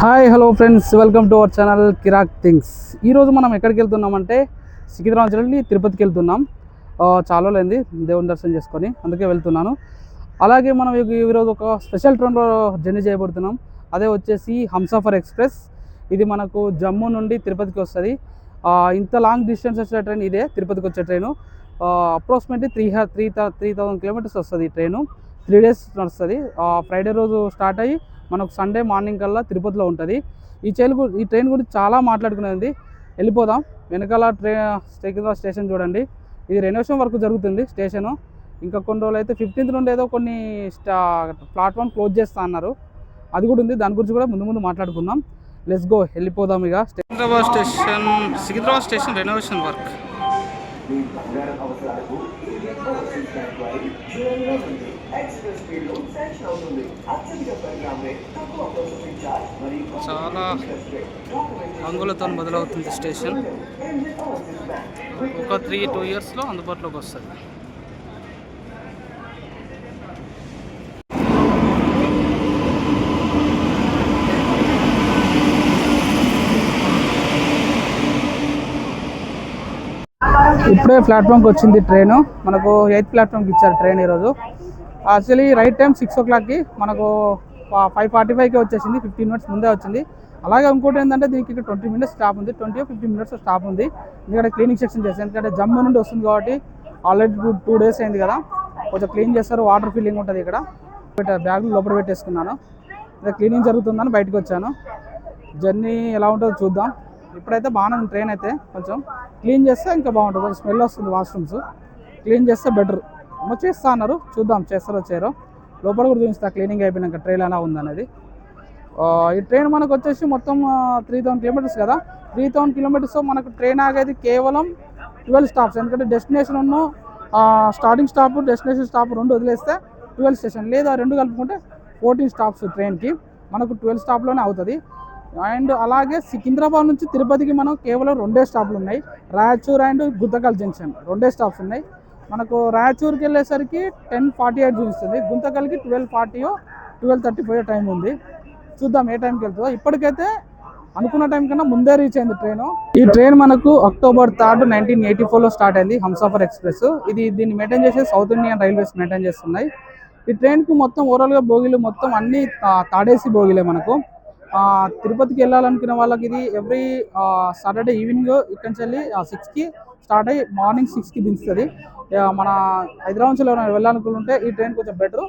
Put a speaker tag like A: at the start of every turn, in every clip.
A: Hi hello friends, welcome to our channel Kiraak things. ఈరోజు మనం ఎక్కడికి వెళ్తున్నామంటే సికింద్రాబాద్ నుండి తిరుపతికి వెళ్తున్నాం. చాలా రోజులైంది దేవుని దర్శనం చేసుకొని, అందుకే వెళ్తున్నాను. అలాగే మనం ఈరోజు ఒక స్పెషల్ ట్రైన్లో జర్నీ చేయబడుతున్నాం. అదే వచ్చేసి హంసఫర్ ఎక్స్ప్రెస్. ఇది మనకు జమ్మూ నుండి తిరుపతికి వస్తుంది. ఇంత లాంగ్ డిస్టెన్స్ వచ్చే ట్రైన్ ఇదే, తిరుపతికి వచ్చే ట్రైను. అప్రాక్సిమేట్లీ 3000 కిలోమీటర్స్ వస్తుంది ఈ ట్రైను. 3 days నడుస్తుంది. ఫ్రైడే రోజు స్టార్ట్ అయ్యి మనకు సండే మార్నింగ్ కల్లా తిరుపతిలో ఉంటుంది. ఈ ట్రైన్ గురించి చాలా మాట్లాడుకునేది. వెళ్ళిపోదాం. వెనకాల సికింద్రాబాద్ స్టేషన్ చూడండి. ఇది రెనోవేషన్ వర్క్ జరుగుతుంది స్టేషను. ఇంకా కొన్ని రోజులు అయితే 15th నుండి ఏదో కొన్ని ప్లాట్ఫామ్ క్లోజ్ చేస్తా అన్నారు. అది కూడా ఉంది. దాని గురించి కూడా ముందు మాట్లాడుకుందాం. లెట్స్ గో, వెళ్ళిపోదాం. ఇక సికింద్రాబాద్ స్టేషన్ రెనోవేషన్ వర్క్. చాలా రంగులతో మొదలవుతుంది స్టేషన్. ఒక 2 yearsలో అందుబాటులోకి వస్తుంది. ఇప్పుడే ప్లాట్ఫామ్కి వచ్చింది ట్రైను. మనకు 8th ప్లాట్ఫామ్కి ఇచ్చారు ట్రైన్ ఈరోజు. యాక్చువల్లీ రైట్ టైం 6 o'clockకి, మనకు 5:45కి వచ్చేసింది. 15 minutes ముందే వచ్చింది. అలాగే ఇంకోటి ఏంటంటే దీనికి ఇక్కడ 20 minutes స్టాప్ ఉంది. 15 minutes స్టాప్ ఉంది. ఇక్కడ క్లీనింగ్ సెక్షన్ చేస్తారు. ఎందుకంటే జమ్మూ నుండి వస్తుంది కాబట్టి ఆల్రెడీ 2 days అయింది కదా, కొంచెం క్లీన్ చేస్తారు. వాటర్ ఫిల్లింగ్ ఉంటుంది. ఇక్కడ బ్యాగులు లోపల పెట్టేసుకున్నాను. ఇక్కడ క్లీనింగ్ జరుగుతుందని బయటకు వచ్చాను. జర్నీ ఎలా ఉంటుందో చూద్దాం. ఇప్పుడైతే బాగానే ఉంది ట్రైన్ అయితే. కొంచెం క్లీన్ చేస్తే ఇంకా బాగుంటుంది. కొంచెం స్మెల్ వస్తుంది వాష్రూమ్స్. క్లీన్ చేస్తే బెటర్. చేస్తా అన్నారు, చూద్దాం చేస్తారో చేయరో. లోపల కూడా చూపిస్తా క్లీనింగ్ అయిపోయినాక ట్రైన్ ఎలా ఉందనేది. ఈ ట్రైన్ మనకు వచ్చేసి మొత్తం 3000 kilometers కదా. 3000 kilometers మనకు ట్రైన్ ఆగేది కేవలం 12 stops. ఎందుకంటే destination starting stop, destination stop 2 వదిలేస్తే 12 స్టేషన్, లేదా 2 కలుపుకుంటే 14 stops ట్రైన్కి. మనకు 12 stopలోనే అవుతుంది. అండ్ అలాగే సికింద్రాబాద్ నుంచి తిరుపతికి మనం కేవలం 2 స్టాప్లు ఉన్నాయి. Raichur and Guntakal junction 2 stops ఉన్నాయి. మనకు రాయచూర్కి వెళ్ళేసరికి 10:48 చూపిస్తుంది. గుంతకల్కి 12:40 12:35 టైం ఉంది. చూద్దాం ఏ టైంకి వెళ్తుందో. ఇప్పటికైతే అనుకున్న టైం కన్నా ముందే రీచ్ అయింది ట్రైన్. ఈ ట్రైన్ మనకు October 3, 1984లో స్టార్ట్ అయింది, హంసఫర్ ఎక్స్ప్రెస్. దీన్ని మెయింటైన్ చేసే సౌత్ ఇండియన్ రైల్వేస్ మెయింటైన్ చేస్తున్నాయి. ఈ ట్రైన్కి మొత్తం ఓవరాల్గా బోగీలు మొత్తం అన్ని తాడేసి బోగీలే. మనకు తిరుపతికి వెళ్ళాలనుకునే వాళ్ళకి ఇది ఎవ్రీ సాటర్డే ఈవినింగ్ ఇక్కడి నుంచి వెళ్ళి 6కి స్టార్ట్ అయ్యి మార్నింగ్ 6కి దించుతుంది. మన హైదరాబాద్ నుంచి వెళ్ళాలనుకుంటే ఈ ట్రైన్ కొంచెం బెటర్.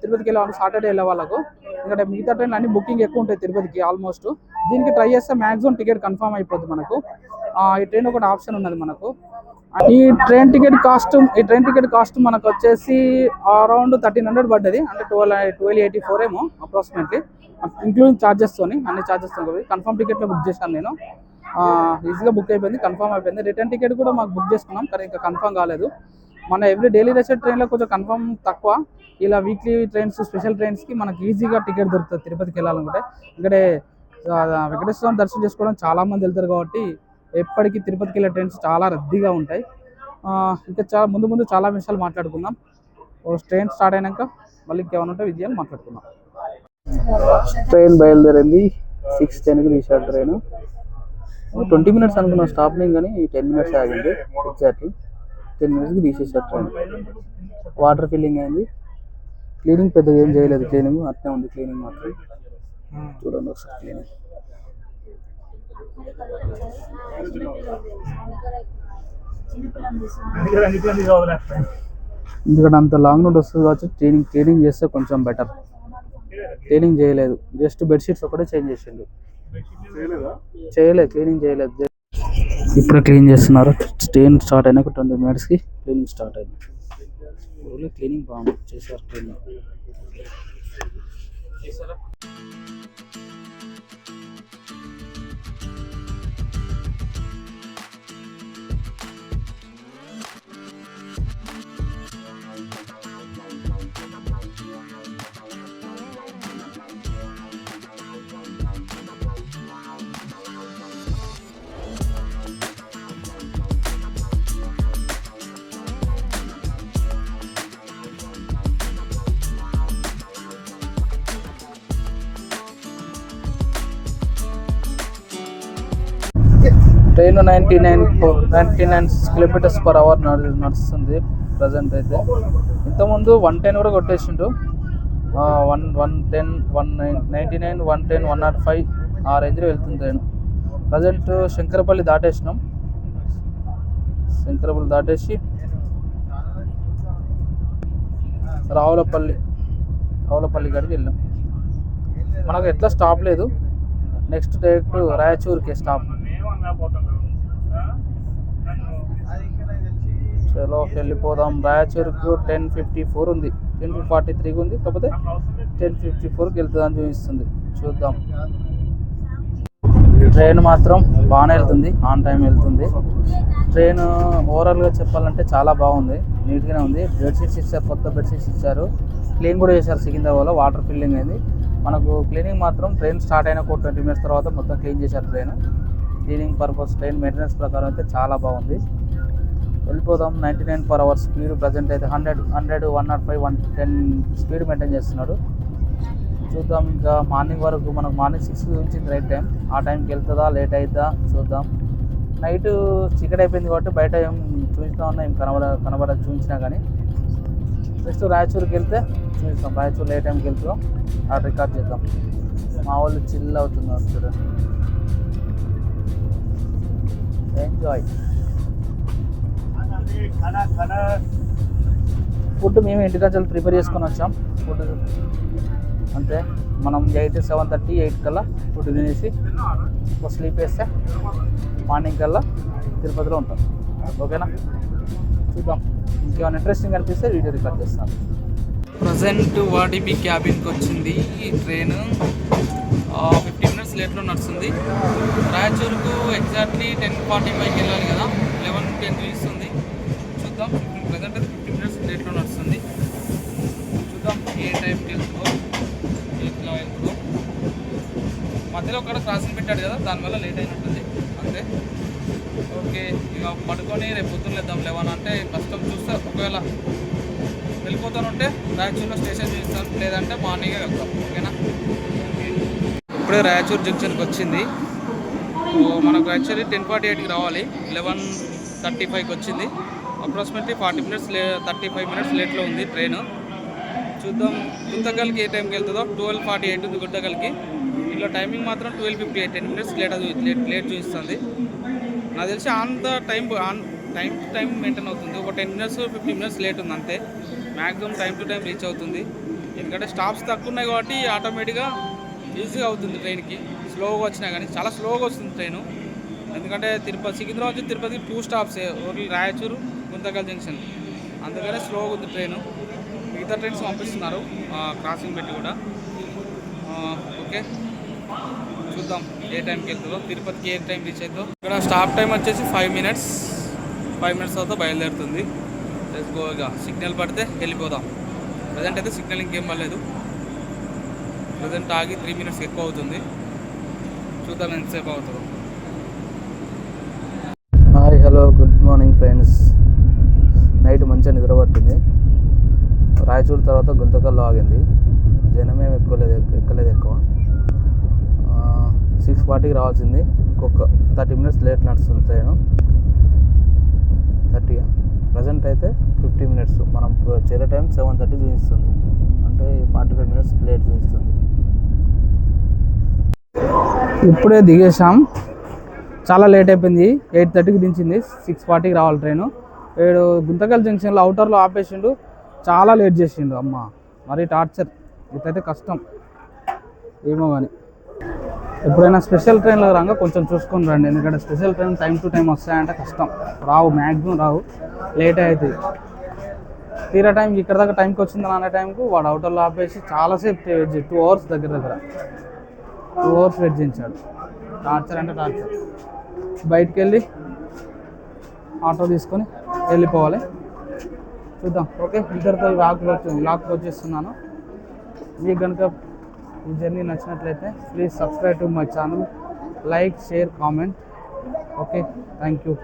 A: తిరుపతికి వెళ్ళాలి సాటర్డే వెళ్ళే వాళ్ళకు. ఎందుకంటే మిగతా ట్రైన్లు అన్ని బుకింగ్ ఎక్కువ ఉంటాయి తిరుపతికి ఆల్మోస్ట్. దీనికి ట్రై చేస్తే మ్యాక్సిమం టికెట్ కన్ఫర్మ్ అయిపోద్ది మనకు. ఈ ట్రైన్ ఒకటి ఆప్షన్ ఉన్నది మనకు. ఈ ట్రైన్ టికెట్ కాస్ట్ మనకు వచ్చేసి అరౌండ్ 1300 పడ్డది. అంటే 1284 ఏమో అప్రాక్సిమేట్లీ, ఇంక్లూడింగ్ ఛార్జెస్తోని, అన్ని ఛార్జెస్తో. కన్ఫర్మ్ టికెట్లో బుక్ చేశాను నేను. ఈజీగా బుక్ అయిపోయింది, కన్ఫర్మ్ అయిపోయింది. రిటర్న్ టికెట్ కూడా మాకు బుక్ చేసుకున్నాం, కానీ ఇంకా కన్ఫర్మ్ కాలేదు. మన ఎవ్రీ డైలీ రష్ ట్రైన్లో కొంచెం కన్ఫర్మ్ తక్కువ. ఇలా వీక్లీ ట్రైన్స్, స్పెషల్ ట్రైన్స్కి మనకి ఈజీగా టికెట్ దొరుకుతుంది తిరుపతికి వెళ్ళాలనుకుంటే. ఎందుకంటే వెంకటేశ్వర దర్శనం చేసుకోవడం చాలామంది వెళ్తారు కాబట్టి ఎప్పటికీ తిరుపతికి వెళ్ళే ట్రైన్స్ చాలా రద్దీగా ఉంటాయి. ఇంకా ముందు చాలా విషయాలు మాట్లాడుకుందాం. ట్రైన్ స్టార్ట్ అయినాక మళ్ళీ ఇంకేమైనా ఉంటే విజయాలు మాట్లాడుకుందాం. ట్రైన్ బయలుదేరింది. 6:10కి తీసాడు ట్రైన్. 20 minutes అనుకున్నాం స్టాప్నింగ్, కానీ 10 minutes ఆగింది. ఎగ్జాక్ట్లీ 10 minutesకి తీసేసాడు ట్రైన్. వాటర్ ఫిల్లింగ్ అయింది. క్లీనింగ్ పెద్దగా ఏం చేయలేదు. క్లీనింగ్ అట్నే ఉంది. క్లీనింగ్ మాత్రం చూడండి ఒకసారి. క్లీనింగ్ ఎందుకంటే అంత లాంగ్ నుండి వస్తుంది కావచ్చు. క్లీనింగ్ చేస్తే కొంచెం బెటర్. క్లీనింగ్ చేయలేదు, జస్ట్ బెడ్షీట్స్ ఒకటే చేంజ్ చేసిండు. క్లీనింగ్ చేయలేదు. ఇప్పుడే క్లీన్ చేస్తున్నారు. ట్రైన్ స్టార్ట్ అయినాక 20 minutesకి క్లీనింగ్ స్టార్ట్ అయింది. క్లీనింగ్ బాగుంది చేశారు. Cleaning train 99 kilometres per hour నడుస్తుంది ప్రజెంట్ అయితే. ఇంతకుముందు 110 కూడా కొట్టేసిండు. 110, 199, 110, 105 ఆ రేంజ్లో వెళ్తుంది ట్రైన్. ప్రజెంట్ శంకరపల్లి దాటేసినాం. శంకరపల్లి దాటేసి రావులపల్లి కాడికి వెళ్ళాం. మనకు ఎట్లా స్టాప్ లేదు, నెక్స్ట్ డైరెక్ట్ రాయచూరుకే స్టాప్. చలో వెళ్ళిపోదాం. రాయచూరుకు 10:54 ఉంది, 10:43 ఉంది, కాకపోతే 10:54కి వెళ్తుందని చూపిస్తుంది. చూద్దాం. ట్రైన్ మాత్రం బాగానే వెళ్తుంది, ఆన్ టైం వెళ్తుంది. ట్రైన్ ఓవరాల్గా చెప్పాలంటే చాలా బాగుంది, నీట్గానే ఉంది. బెడ్షీట్స్ ఇచ్చారు, కొత్త బెడ్షీట్స్ ఇచ్చారు, క్లీన్ కూడా చేశారు. సికింద్రాబాద్లో వాటర్ ఫిల్లింగ్ అయింది. మనకు క్లీనింగ్ మాత్రం ట్రైన్ స్టార్ట్ అయిన 20 minutes తర్వాత మొత్తం క్లీన్ చేశారు. క్లీనింగ్ పర్పస్, ట్రైన్ మెయింటెనెన్స్ ప్రకారం అయితే చాలా బాగుంది. వెళ్ళిపోదాం. 99 per hour స్పీడ్ ప్రజెంట్ అయితే 100, 105, 110 స్పీడ్ మెయింటైన్ చేస్తున్నాడు. చూద్దాం. ఇంకా మార్నింగ్ వరకు, మనకు మార్నింగ్ 6 ఉంచింది రైట్ టైం. ఆ టైంకి వెళ్తుందా, లేట్ అవుతుందా చూద్దాం. నైట్ చీకటి అయిపోయింది కాబట్టి బయట ఏం చూపిస్తా ఉన్నా, ఏం కనబడదు చూపించినా కానీ. నెక్స్ట్ రాయచూరుకి వెళ్తే చూపిస్తాం. రాయచూరు ఏ టైంకి వెళ్తాం ఆ రికార్డ్ చేద్దాం. మా వాళ్ళు చిల్ అవుతున్నారు చూడండి. ఎంజాయ్. ఫుడ్ మేము ఇంటి దగ్గర ప్రిపేర్ చేసుకొని వచ్చాం. ఫుడ్ అంతే, మనం 7:30, 8 కల్లా ఫుడ్ తినేసి స్లీప్ వేస్తే మార్నింగ్ కల్లా తిరుపతిలో ఉంటాం. ఓకేనా? చూద్దాం. ఇంకేమైనా ఇంట్రెస్టింగ్ అనిపిస్తే వీడియో రికార్డ్ చేస్తాను. ప్రజెంట్ వాడిపి క్యాబిన్కి వచ్చింది ఈ ట్రైన్. 15 minutes లేట్లో నడుస్తుంది. రాయచూరుకు ఎగ్జాక్ట్లీ 10:45కి వెళ్ళాలి కదా, 11:10 చూపిస్తుంది. చూద్దాం. ప్రజెంట్ 15 minutes లేట్లో నడుస్తుంది. చూద్దాం ఏ టైంకి వెళ్తుందో, ఎట్లా వెళ్తుందో. మధ్యలో ఒక క్రాసింగ్ పెట్టాడు కదా, దానివల్ల లేట్ అయినట్టుంది అంతే. ఓకే, ఇక పడుకొని రేపు పొద్దున్న వెళ్దాం. 11 అంటే కష్టం. చూస్తే ఒకవేళ వెళ్ళిపోతానుంటే రాయచూరులో స్టేషన్ చూస్తాను, లేదంటే మార్నింగే వెళ్తాం. ఓకేనా? ఇప్పుడే రాయచూరు జంక్షన్కి వచ్చింది. మనకు యాక్చువల్లీ 10:48కి రావాలి, 11:35కి వచ్చింది. అప్రాక్సిమేట్లీ 40 minutes 35 minutes లేట్లో ఉంది ట్రైన్. చూద్దాం గుంతకల్కి ఏ టైంకి వెళ్తుందో. 12:48 ఉంది గుంతకల్కి. ఇలా టైమింగ్ మాత్రం 12:58, 10 minutes లేట్ చూపిస్తుంది. నాకు తెలిసి అంత టైం టు టైం మెయింటైన్ అవుతుంది. ఒక 10 minutes 15 minutes లేట్ ఉంది అంతే. Maximum time to time reach అవుతుంది. ఎందుకంటే స్టాప్స్ తక్కువ ఉన్నాయి కాబట్టి ఆటోమేటిక్గా ఈజీగా అవుతుంది ట్రైన్కి. స్లోగా వచ్చినా కానీ చాలా స్లోగా వస్తుంది ట్రైను. ఎందుకంటే సికింద్రాబాద్ నుంచి తిరుపతికి 2 stops, only Raichur, Guntakal junction. అందుకనే స్లోగా ఉంది ట్రైను. మిగతా ట్రైన్స్ పంపిస్తున్నారు క్రాసింగ్ పెట్టి కూడా. ఓకే, చూద్దాం ఏ టైంకి వెళ్తుందో, తిరుపతికి ఏ టైం రీచ్ అవుతుందో. ఇక్కడ స్టాప్ టైం వచ్చేసి 5 minutes. 5 minutes తర్వాత బయలుదేరుతుంది. Let's go. ఇక సిగ్నల్ పడితే వెళ్ళిపోదాం. ప్రజెంట్ అయితే సిగ్నల్ ఇంకేం పడలేదు. ప్రజెంట్ ఆగి 3 minutes ఎక్కువ అవుతుంది. చూద్దాం ఎంతసేపు అవుతుందో. Hi, hello, good morning friends. Night మంచిగా నిద్ర పట్టింది. రాయచూరు తర్వాత గుంతకల్లో ఆగింది. జనమేం ఎక్కలేదు ఎక్కువ. 6:40కి రావాల్సింది, ఇంకొక 30 minutes లేట్ నడుస్తుంది ట్రైను. 30 ప్రజెంట్ అయితే 15 minutes. మనం చేరే టైం 7:30 చూపిస్తుంది, అంటే 45 minutes లేట్ చూపిస్తుంది. ఇప్పుడే దిగేసాం, చాలా లేట్ అయిపోయింది. 8:30కి దించింది, 6:40కి రావాలి ట్రైను. గుంతకల్ జంక్షన్లో అవుటర్లో ఆపేసిండు, చాలా లేట్ చేసిండు. అమ్మ మరీ టార్చర్. ఇదైతే కష్టం ఏమో కానీ. ఎప్పుడైనా స్పెషల్ ట్రైన్లో రాగా కొంచెం చూసుకొని రండి, ఎందుకంటే special train time to time వస్తాయంటే కష్టం. రావు, మ్యాక్సిమం రావు, లేట్ అవుతుంది. తీరా టైంకి ఇక్కడ దాకా టైంకి వచ్చిందని అనే టైంకు వాడు అవుటర్లో ఆపేసి చాలాసేపు వెయిట్ చేసి 2 hours దగ్గర 2 hours వెయిట్ చేయించాడు. టార్చర్ అంటే టార్చర్. బయటికి వెళ్ళి ఆటో తీసుకొని వెళ్ళిపోవాలి. చూద్దాం. ఓకే, ఇద్దరితో లాక్కి వచ్చేస్తున్నాను. మీకు కనుక ఈ జర్నీ నచ్చినట్లయితే please subscribe to my channel, like, share, comment. Okay, thank you.